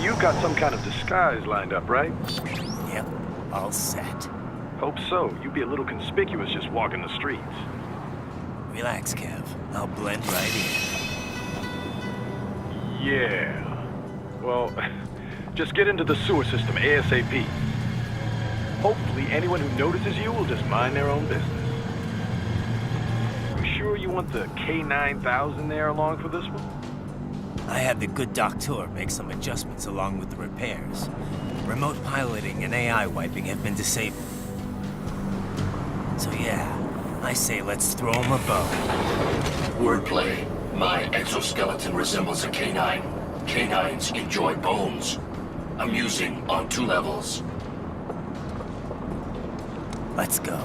You've got some kind of disguise lined up, right? Yep, all set. Hope so. You'd be a little conspicuous just walking the streets. Relax, Kev. I'll blend right in. Yeah. Well, just get into the sewer system ASAP. Hopefully anyone who notices you will just mind their own business. You sure you want the K9000 there along for this one? I had the good doctor make some adjustments along with the repairs. Remote piloting and AI wiping have been disabled. So yeah, I say let's throw him a bone. Wordplay. My exoskeleton resembles a canine. Canines enjoy bones. Amusing on 2 levels. Let's go.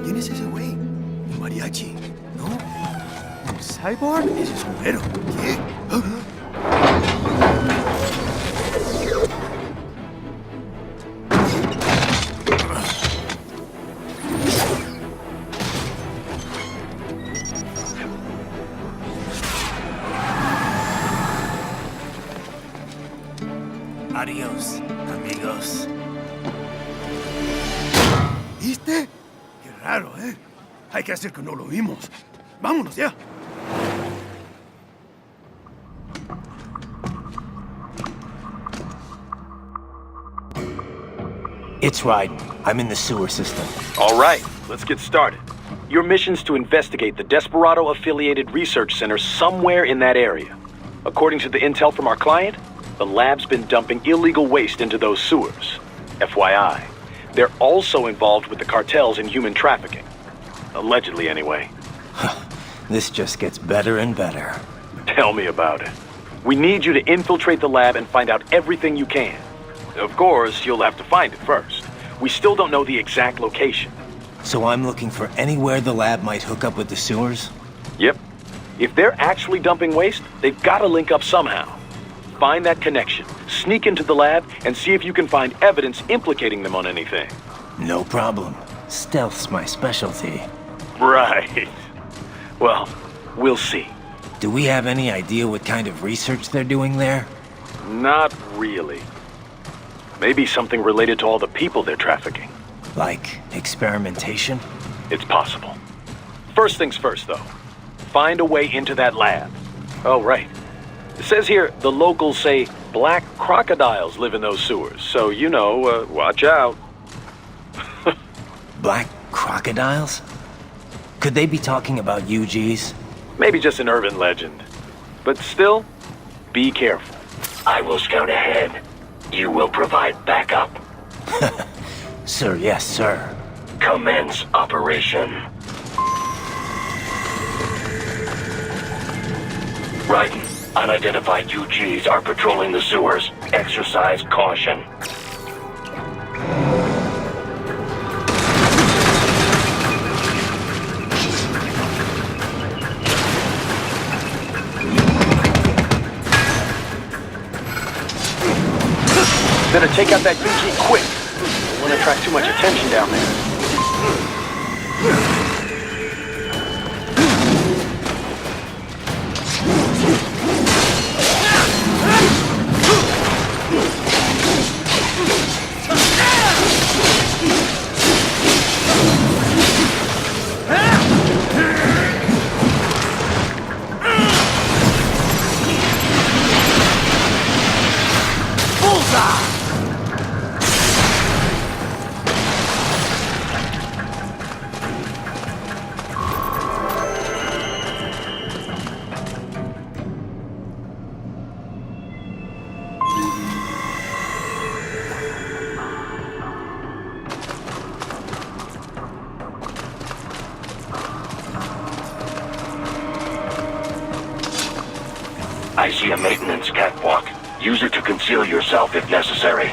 ¿Quién es ese güey? Un mariachi, ¿no? ¿Un cyborg? Ese es un güero. ¿Qué? Adiós, amigos. ¿Viste? Qué raro, ¿eh? Hay que hacer que no lo vimos. Vámonos ya. It's right. I'm in the sewer system. All right, let's get started. Your mission's to investigate the Desperado-affiliated research center somewhere in that area. According to the intel from our client, the lab's been dumping illegal waste into those sewers. FYI, they're also involved with the cartels in human trafficking. Allegedly, anyway. This just gets better and better. Tell me about it. We need you to infiltrate the lab and find out everything you can. Of course, you'll have to find it first. We still don't know the exact location. So I'm looking for anywhere the lab might hook up with the sewers? Yep. If they're actually dumping waste, they've got to link up somehow. Find that connection, sneak into the lab, and see if you can find evidence implicating them on anything. No problem. Stealth's my specialty. Right. Well, we'll see. Do we have any idea what kind of research they're doing there? Not really. Maybe something related to all the people they're trafficking. Like experimentation? It's possible. First things first, though. Find a way into that lab. Oh, right. It says here the locals say black crocodiles live in those sewers, so, you know, watch out. Black crocodiles? Could they be talking about UGs? Maybe just an urban legend. But still, be careful. I will scout ahead. You will provide backup. Sir, yes, sir. Commence operation. Raiden, unidentified UGs are patrolling the sewers. Exercise caution. Better take out that UG quick. Don't want to attract too much attention down there. I see a maintenance catwalk. Use it to conceal yourself if necessary.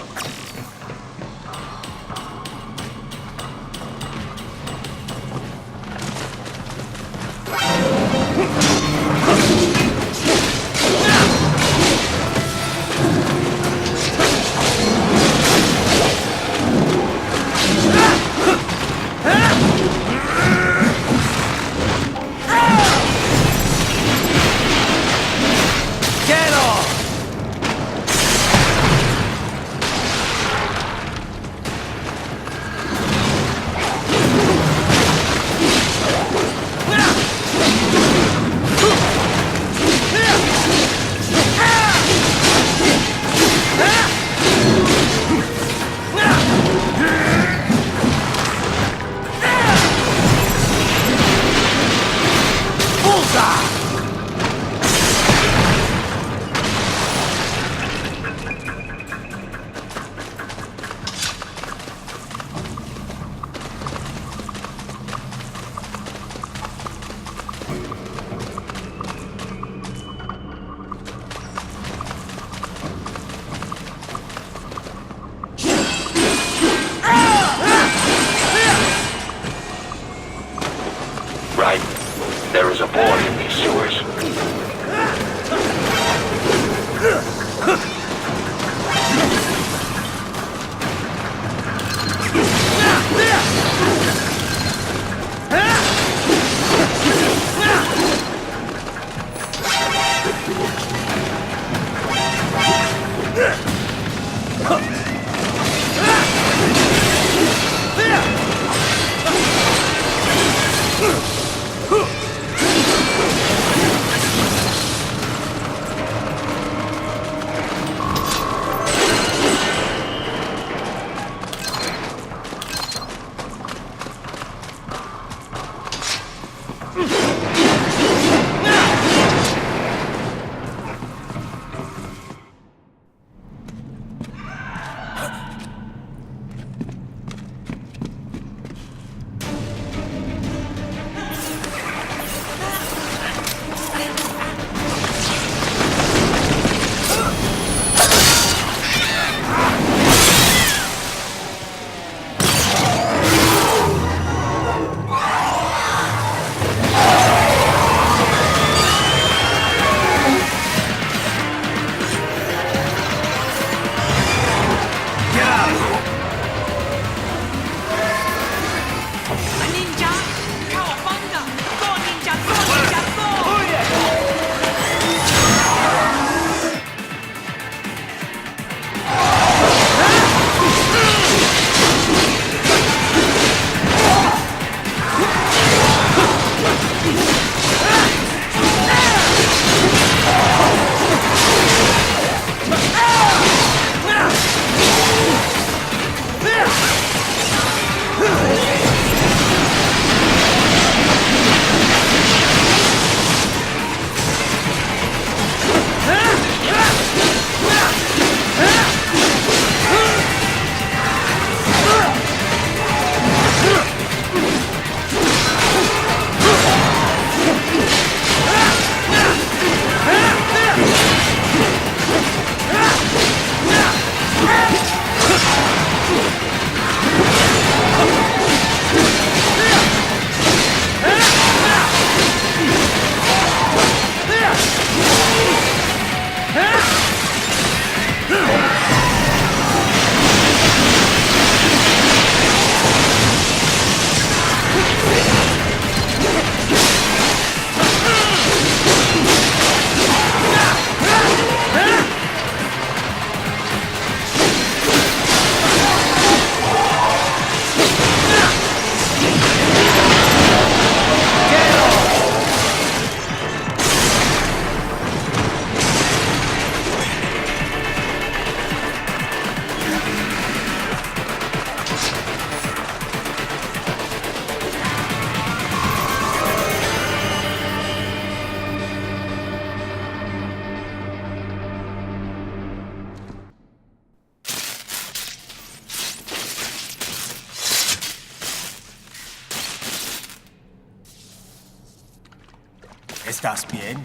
¿Estás bien?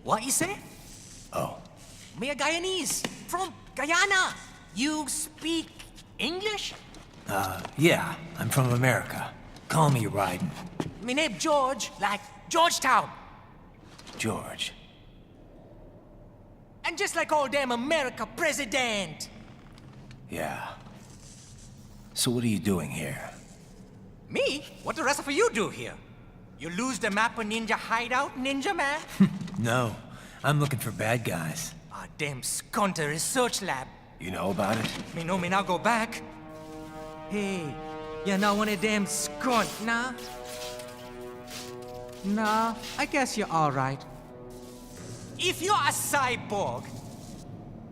What you say? Oh, Me a Guyanese from Guyana. You speak English? yeah, I'm from America. Call me Ryden. Me name George, like Georgetown. George. And just like all damn America president. Yeah. So what are you doing here? Me? What the rest of you do here? You lose the map of Ninja hideout, Ninja man? No, I'm looking for bad guys. Ah, damn skunter research lab. You know about it? Me know me now go back. Hey, you're not one of them skunt, nah? Nah, I guess you're alright. If you're a cyborg,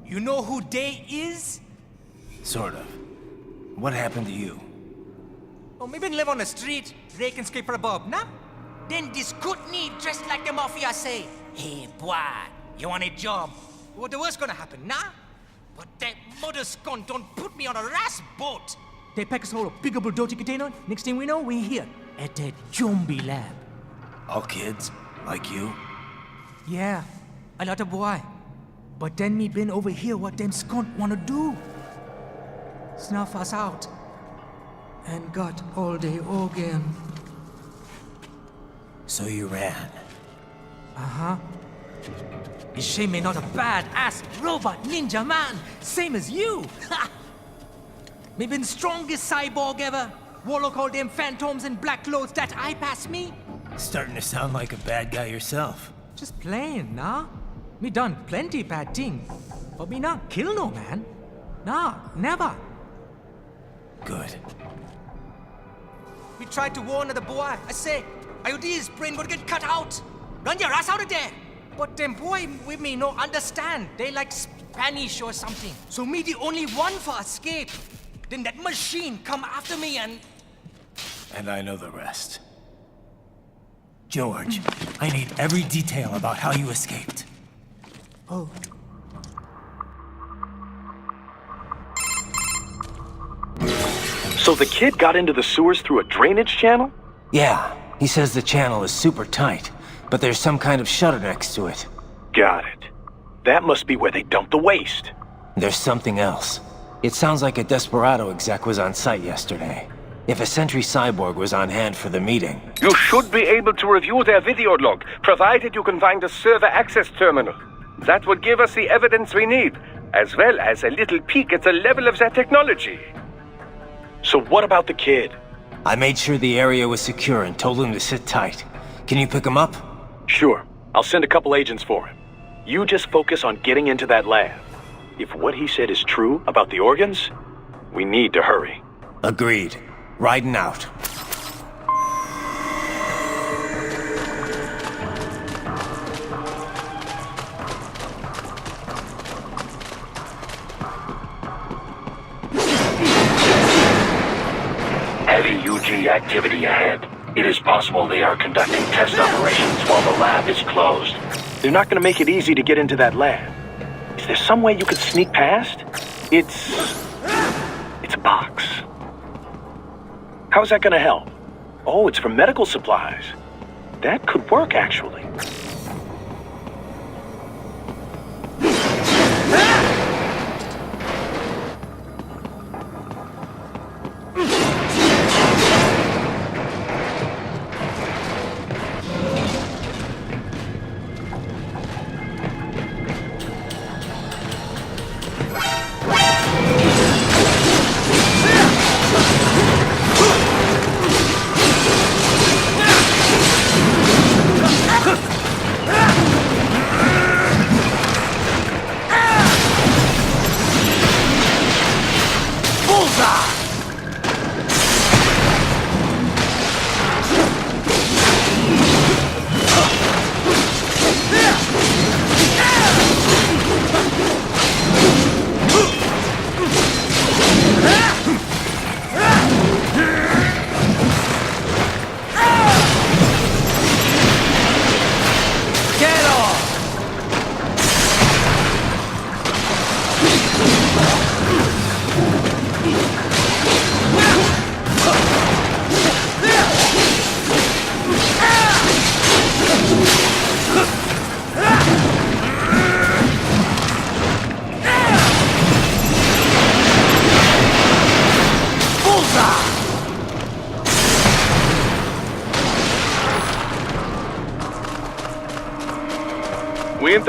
you know who they is? Sort of. What happened to you? Oh, me been live on the street, rake and scrape for a bob, nah? Then this good need dressed like the mafia say, hey boy, you want a job? What the worst gonna happen, nah? But that mother scunt don't put me on a ras boat. They pack us all a big old dirty container. Next thing we know, we're here at that zombie lab. All kids? Like you? Yeah, a lot of boy. But then me been over here what them scunt wanna do. Snuff us out. And got all the organ. So you ran. Uh-huh. Is she me not a bad-ass robot ninja man, same as you? Ha! Me been strongest cyborg ever. Warlock all them phantoms in black clothes that eye pass me. Starting to sound like a bad guy yourself. Just plain, nah? Me done plenty bad thing. But me not kill no man. Nah, never. Good. We tried to warn the boy. I say, IOD's brain gonna get cut out. Run your ass out of there. But them boy with me no understand. They like Spanish or something. So me the only one for escape. Then that machine come after me and... And I know the rest. George, I need every detail about how you escaped. Oh. So the kid got into the sewers through a drainage channel? Yeah, he says the channel is super tight, but there's some kind of shutter next to it. Got it. That must be where they dumped the waste. There's something else. It sounds like a Desperado exec was on site yesterday. If a Sentry Cyborg was on hand for the meeting. You should be able to review their video log, provided you can find a server access terminal. That would give us the evidence we need, as well as a little peek at the level of their technology. So what about the kid? I made sure the area was secure and told him to sit tight. Can you pick him up? Sure. I'll send a couple agents for him. You just focus on getting into that lab. If what he said is true about the organs, we need to hurry. Agreed. Riding out. Heavy UG activity ahead. It is possible they are conducting test operations while the lab is closed. They're not going to make it easy to get into that lab. Is there some way you could sneak past? It's a box. How's that going to help? Oh, it's for medical supplies. That could work, actually.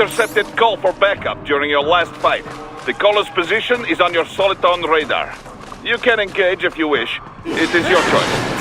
intercepted call for backup during your last fight. The caller's position is on your Soliton radar. You can engage if you wish. It is your choice.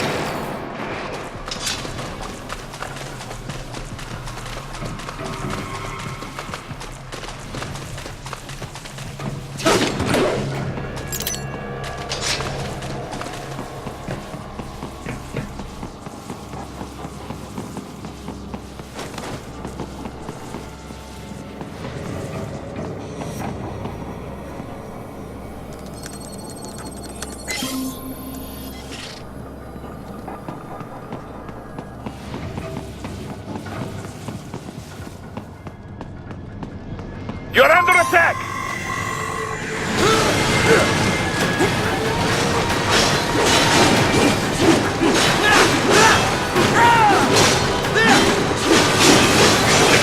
You're under attack!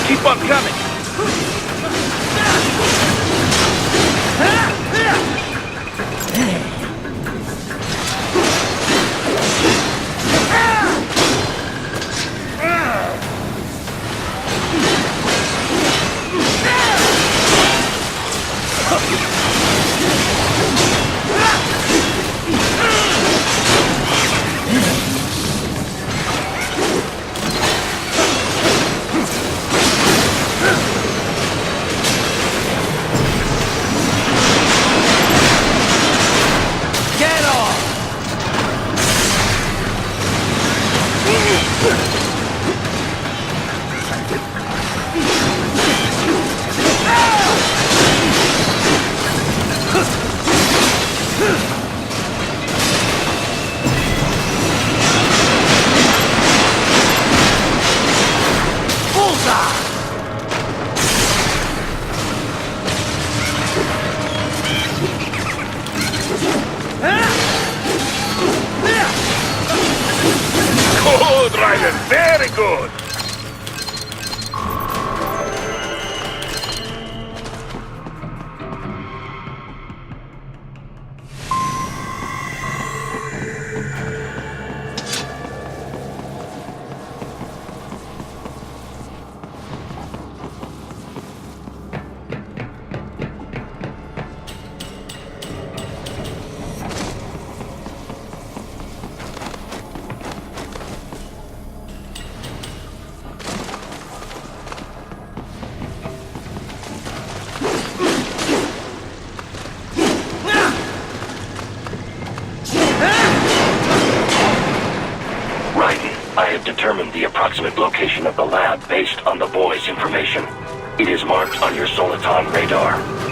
Keep on coming! Good, Ryder. Very good. I have determined the approximate location of the lab based on the boy's information. It is marked on your Soliton radar.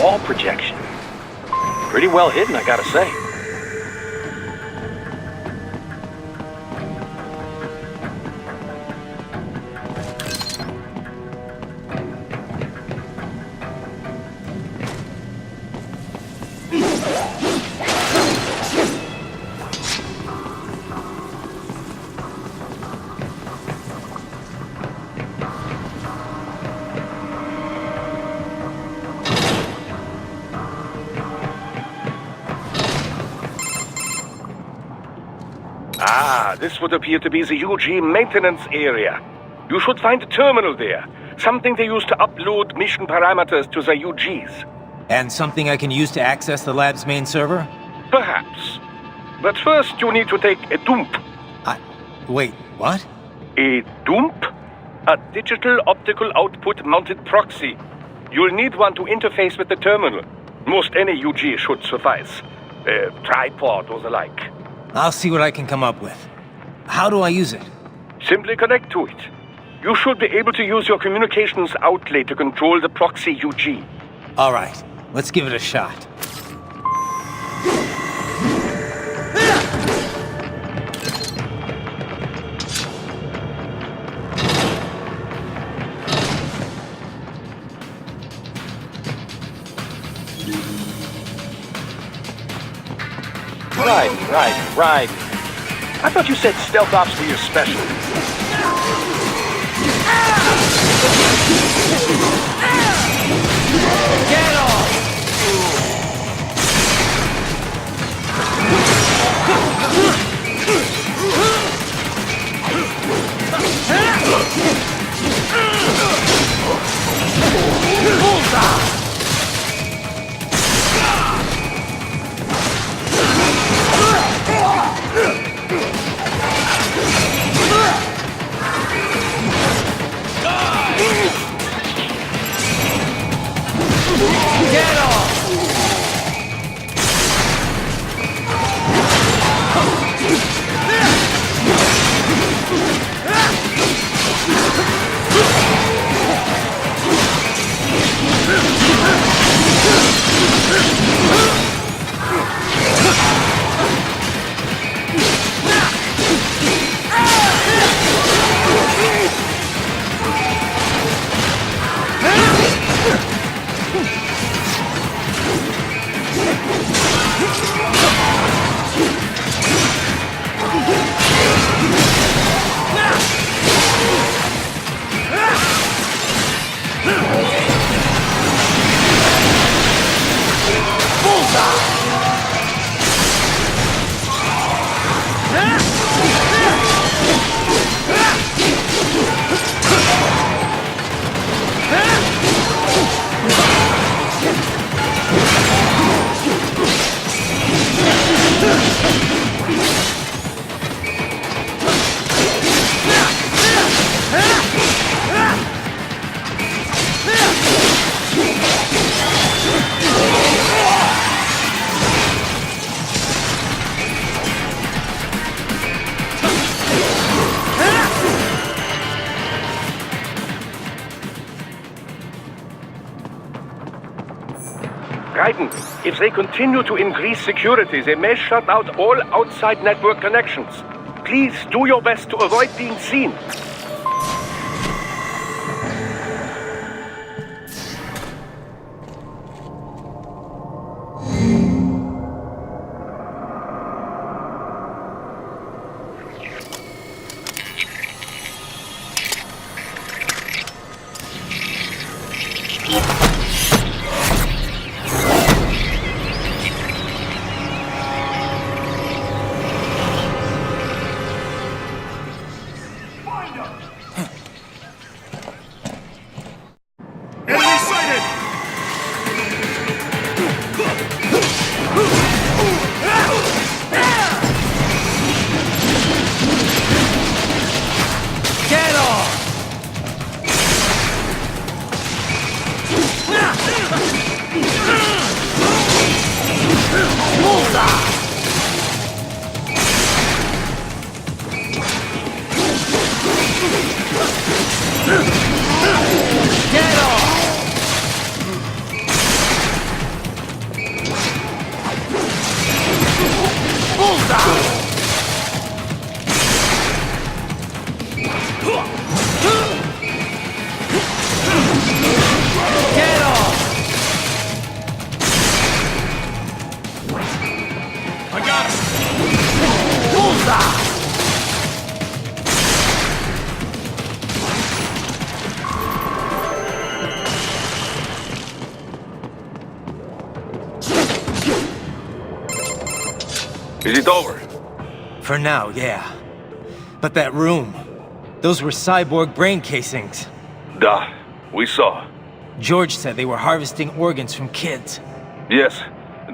wall projection. Pretty well hidden, I gotta say. Ah, this would appear to be the UG maintenance area. You should find a terminal there. Something they use to upload mission parameters to the UGs. And something I can use to access the lab's main server? Perhaps. But first you need to take a dump. Wait, what? A dump? A digital optical output mounted proxy. You'll need one to interface with the terminal. Most any UG should suffice. A tripod or the like. I'll see what I can come up with. How do I use it? Simply connect to it. You should be able to use your communications outlet to control the proxy UG. All right, let's give it a shot. Right. I thought you said stealth ops were your specialty. Get off! Bullseye! Get off! Raiden, if they continue to increase security, they may shut out all outside network connections. Please do your best to avoid being seen. Get off! I got him! Bullseye! Is it over? For now, yeah. But that room, those were cyborg brain casings. Duh. We saw. George said they were harvesting organs from kids. Yes.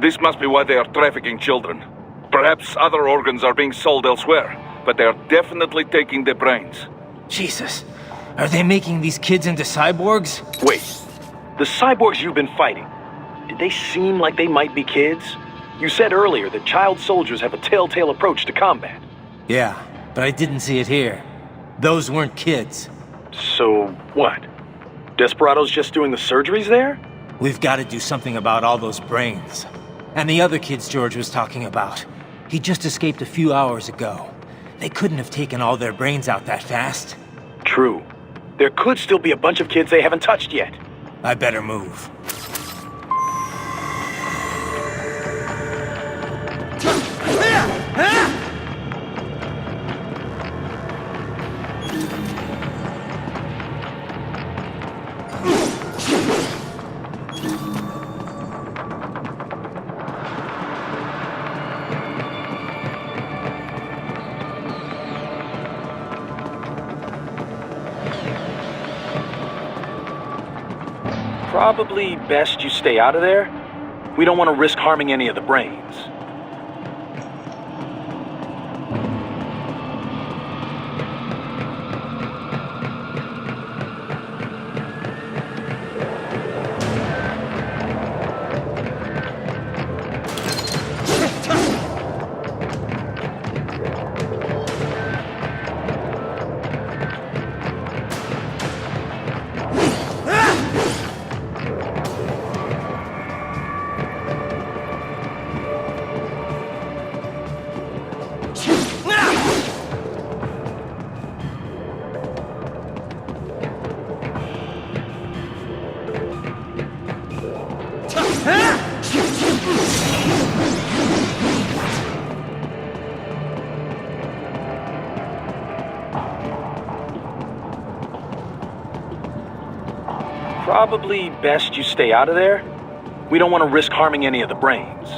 This must be why they are trafficking children. Perhaps other organs are being sold elsewhere, but they are definitely taking the brains. Jesus, are they making these kids into cyborgs? Wait, the cyborgs you've been fighting, did they seem like they might be kids? You said earlier that child soldiers have a telltale approach to combat. Yeah, but I didn't see it here. Those weren't kids. So, what? Desperado's just doing the surgeries there? We've got to do something about all those brains. And the other kids George was talking about. He just escaped a few hours ago. They couldn't have taken all their brains out that fast. True. There could still be a bunch of kids they haven't touched yet. I better move. Probably best you stay out of there. We don't want to risk harming any of the brains. Probably best you stay out of there. We don't want to risk harming any of the brains.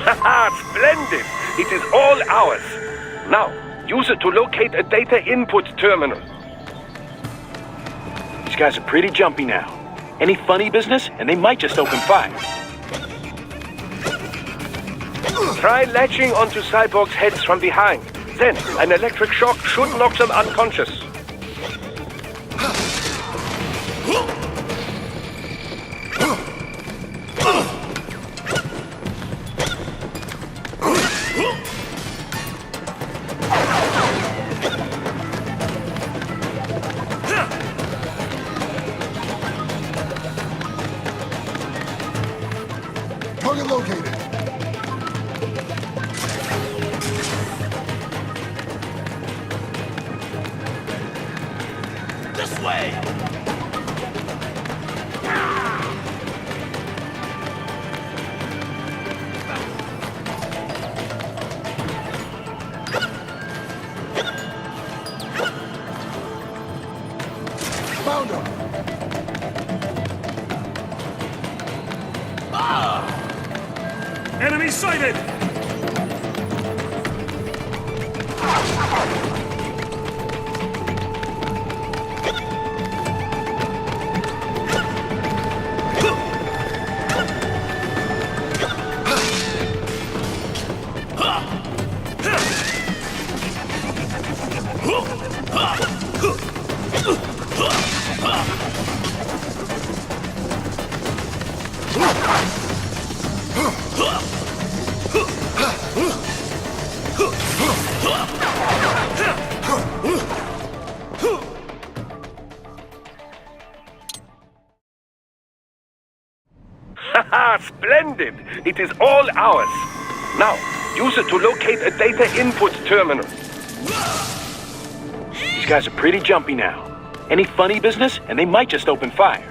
Haha, splendid! It is all ours. Now, use it to locate a data input terminal. These guys are pretty jumpy now. Any funny business, and they might just open fire. Try latching onto cyborgs' heads from behind. Then, an electric shock should knock them unconscious. Target located. This way! Found him. Enemy sighted! Haha, splendid! It is all ours. Now, use it to locate a data input terminal. These guys are pretty jumpy now. Any funny business, and they might just open fire.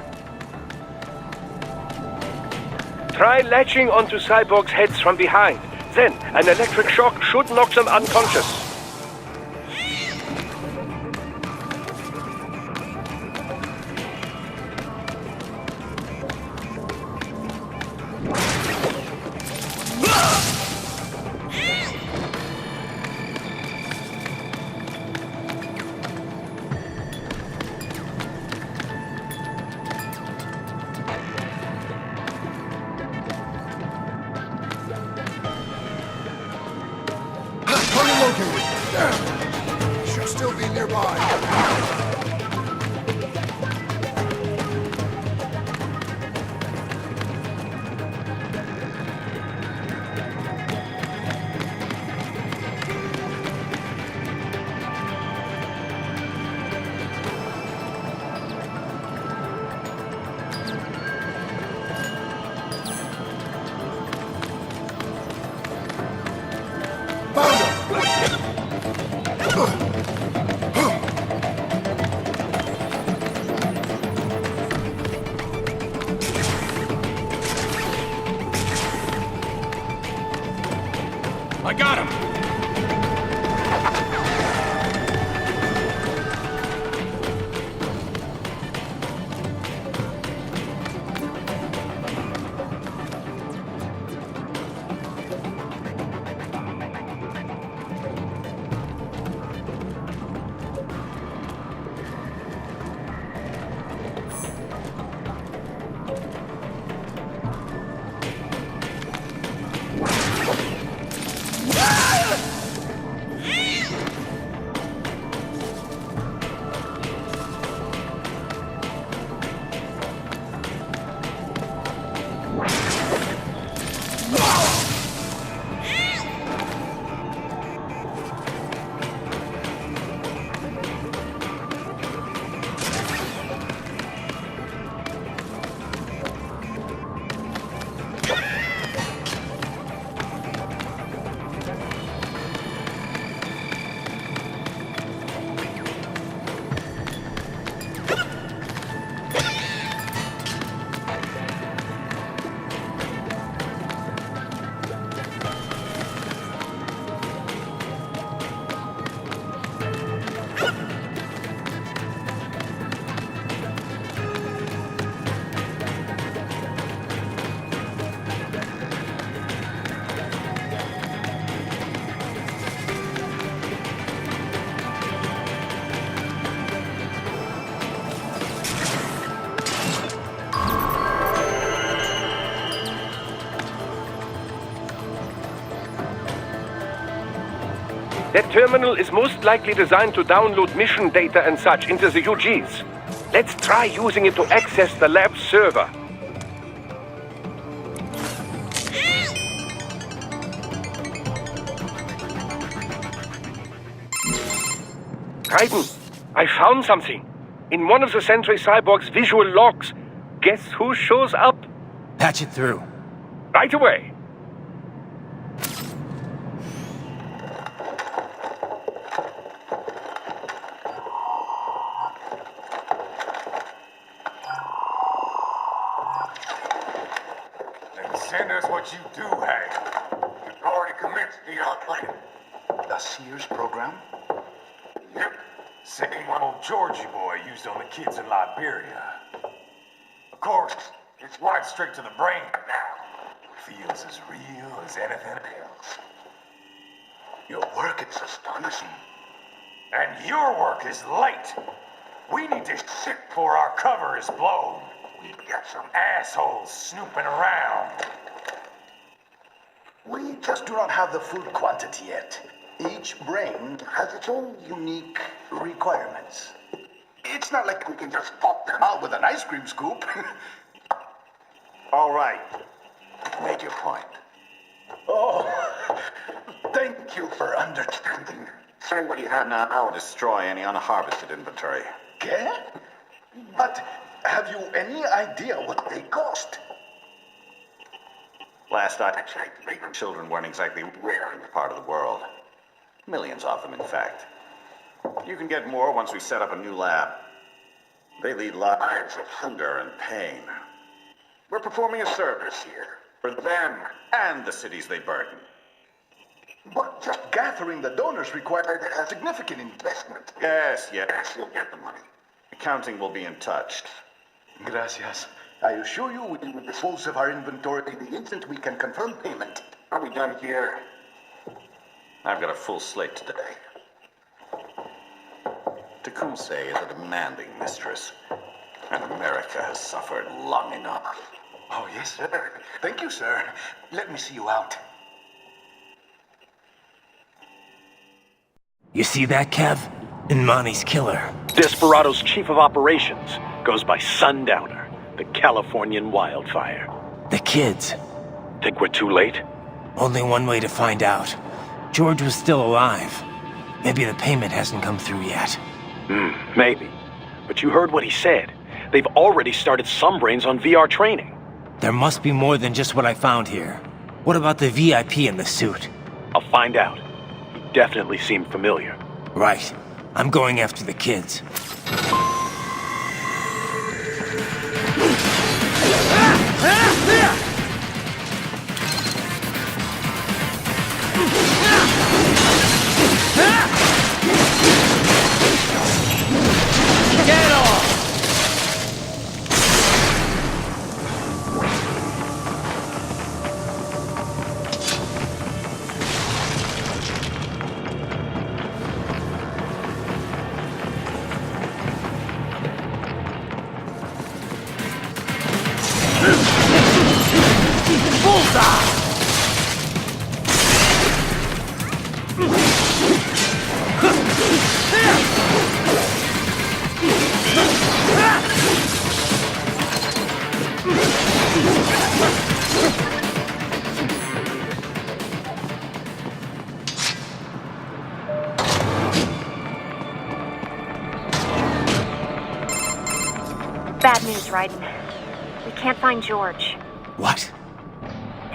Try latching onto cyborgs' heads from behind. Then, an electric shock should knock them unconscious. Target located. Damn. Should still be nearby. Found him! I got him! That terminal is most likely designed to download mission data and such into the UGs. Let's try using it to access the lab server. Raiden, I found something. In one of the Sentry Cyborg's visual logs. Guess who shows up? Patch it through. Right away. Send us what you do have. You've already commenced the output. The Sears program? Yep. Same one old Georgie boy used on the kids in Liberia. Of course, it's wired straight to the brain now. Feels as real as anything else. Your work is astonishing. And your work is late. We need to ship before our cover is blown. We've got some assholes snooping around. We just do not have the full quantity yet. Each brain has its own unique requirements. It's not like we can just pop them out with an ice cream scoop. All right. Make your point. Oh, thank you for understanding. Say what you have now. I'll destroy any unharvested inventory. Okay? But have you any idea what they cost? Last I checked, children weren't exactly rare in the part of the world. Millions of them, in fact. You can get more once we set up a new lab. They lead lives of hunger and pain. We're performing a service here. For them and the cities they burden. But just gathering the donors required a significant investment. Yes, you'll get the money. Accounting will be in touch. Gracias. I assure you we will dispose of our inventory the instant we can confirm payment. Are we done here? I've got a full slate today. Tecumseh is a demanding mistress, and America has suffered long enough. Oh, yes, sir. Thank you, sir. Let me see you out. You see that, Kev? Imani's killer. Desperado's chief of operations goes by Sundowner, the Californian wildfire. The kids. Think we're too late? Only one way to find out. George was still alive. Maybe the payment hasn't come through yet. Maybe. But you heard what he said. They've already started some brains on VR training. There must be more than just what I found here. What about the VIP in the suit? I'll find out. He definitely seemed familiar. Right. I'm going after the kids. Get off! Bad news, Raiden. We can't find George. What?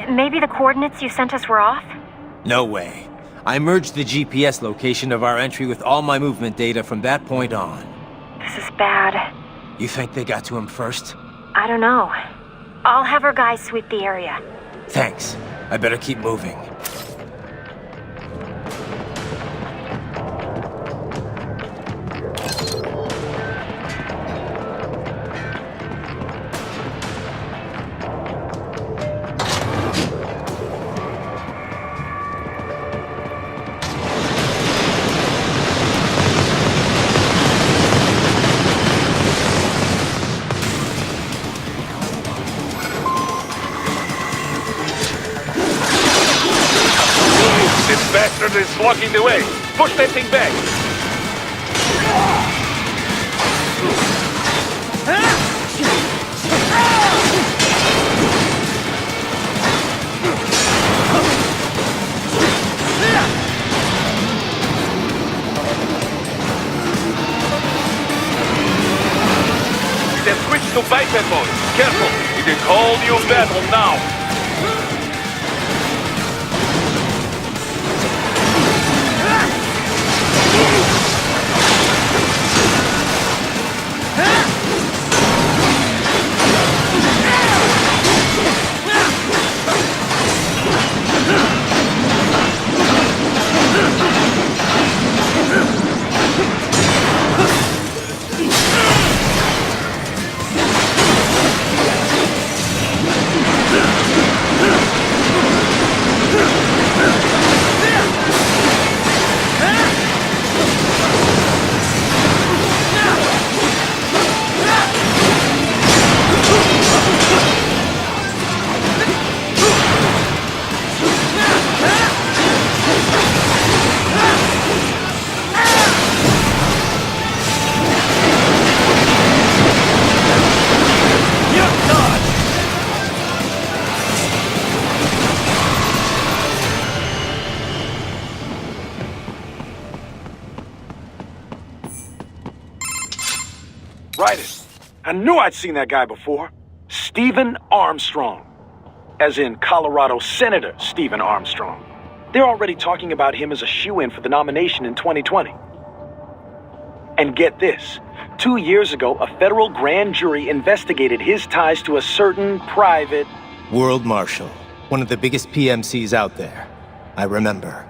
Maybe the coordinates you sent us were off? No way. I merged the GPS location of our entry with all my movement data from that point on. This is bad. You think they got to him first? I don't know. I'll have our guys sweep the area. Thanks. I better keep moving. This bastard is blocking the way. Push that thing back. They've switched to biped mode. Careful. It is whole new battle now. Right. I knew I'd seen that guy before. Stephen Armstrong. As in Colorado Senator Stephen Armstrong. They're already talking about him as a shoo-in for the nomination in 2020. And get this. 2 years ago, a federal grand jury investigated his ties to a certain private... World Marshal. One of the biggest PMCs out there. I remember.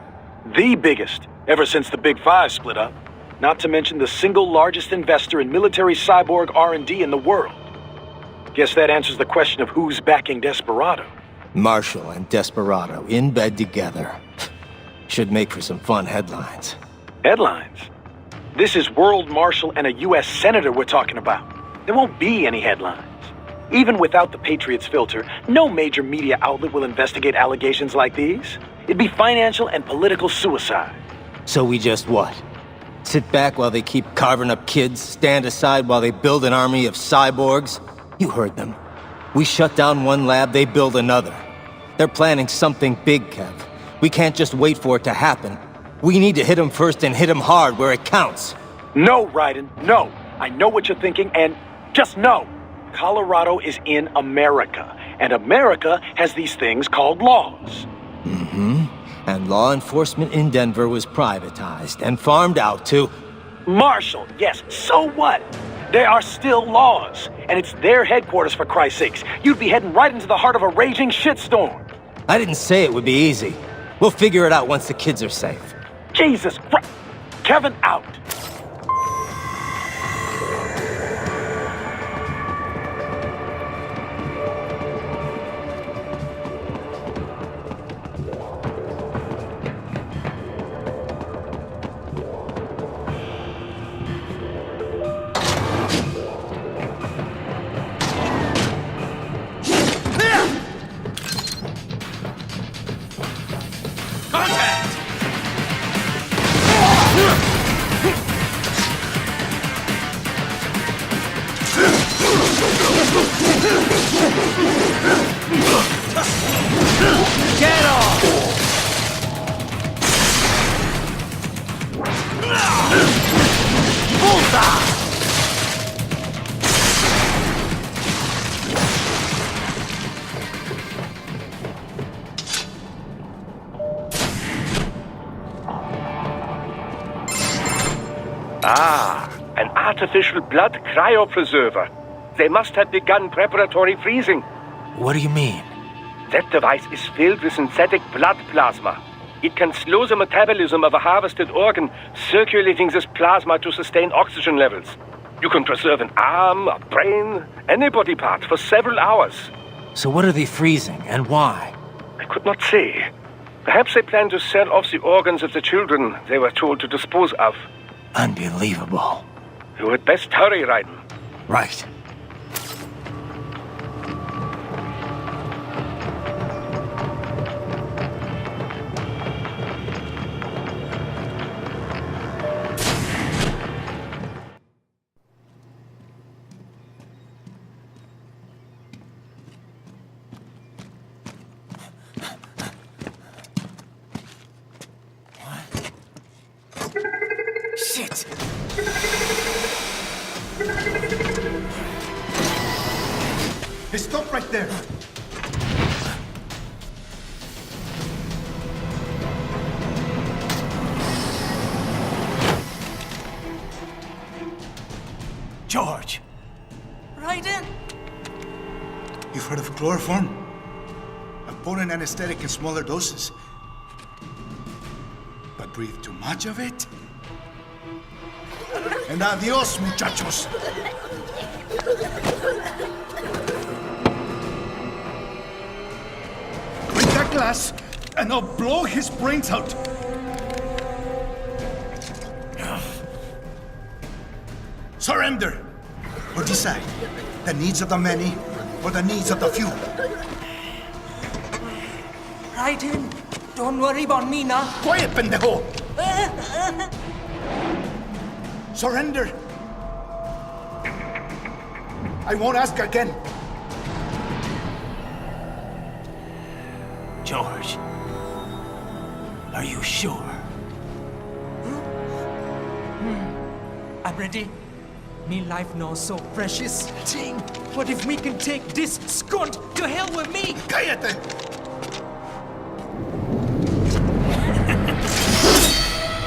The biggest, ever since the Big Five split up. Not to mention the single largest investor in military cyborg R&D in the world. Guess that answers the question of who's backing Desperado. Marshall and Desperado in bed together. Should make for some fun headlines. Headlines? This is World Marshal and a U.S. Senator we're talking about. There won't be any headlines. Even without the Patriots filter, no major media outlet will investigate allegations like these. It'd be financial and political suicide. So we just what? Sit back while they keep carving up kids, stand aside while they build an army of cyborgs? You heard them. We shut down one lab, they build another. They're planning something big, Kev. We can't just wait for it to happen. We need to hit them first and hit them hard where it counts. No, Raiden, no. I know what you're thinking, and just know. Colorado is in America, and America has these things called laws. Mm-hmm. And law enforcement in Denver was privatized and farmed out to... Marshall, yes, so what? There are still laws, and it's their headquarters, for Christ's sakes. You'd be heading right into the heart of a raging shitstorm. I didn't say it would be easy. We'll figure it out once the kids are safe. Jesus Christ. Kevin out. Get off! Bullseye! Ah, an artificial blood cryopreserver. They must have begun preparatory freezing. What do you mean? That device is filled with synthetic blood plasma. It can slow the metabolism of a harvested organ, circulating this plasma to sustain oxygen levels. You can preserve an arm, a brain, any body part for several hours. So what are they freezing, and why? I could not say. Perhaps they plan to sell off the organs of the children they were told to dispose of. Unbelievable. You had best hurry, Raiden. Right. Shit! Hey, stop right there. George! Raiden? You've heard of chloroform? A potent anesthetic in smaller doses. But breathe too much of it? And adios, muchachos! Break that glass, and I'll blow his brains out! Surrender! Or decide, the needs of the many, or the needs of the few. Raiden, don't worry about me now. Quiet, pendejo! Surrender! I won't ask again. George, are you sure? I'm ready. Me life now so precious. Ting, what if we can take this skunt to hell with me? Cállate!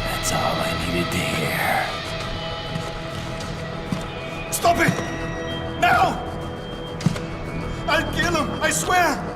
That's all I needed to hear. Stop it! Now! I'll kill him, I swear!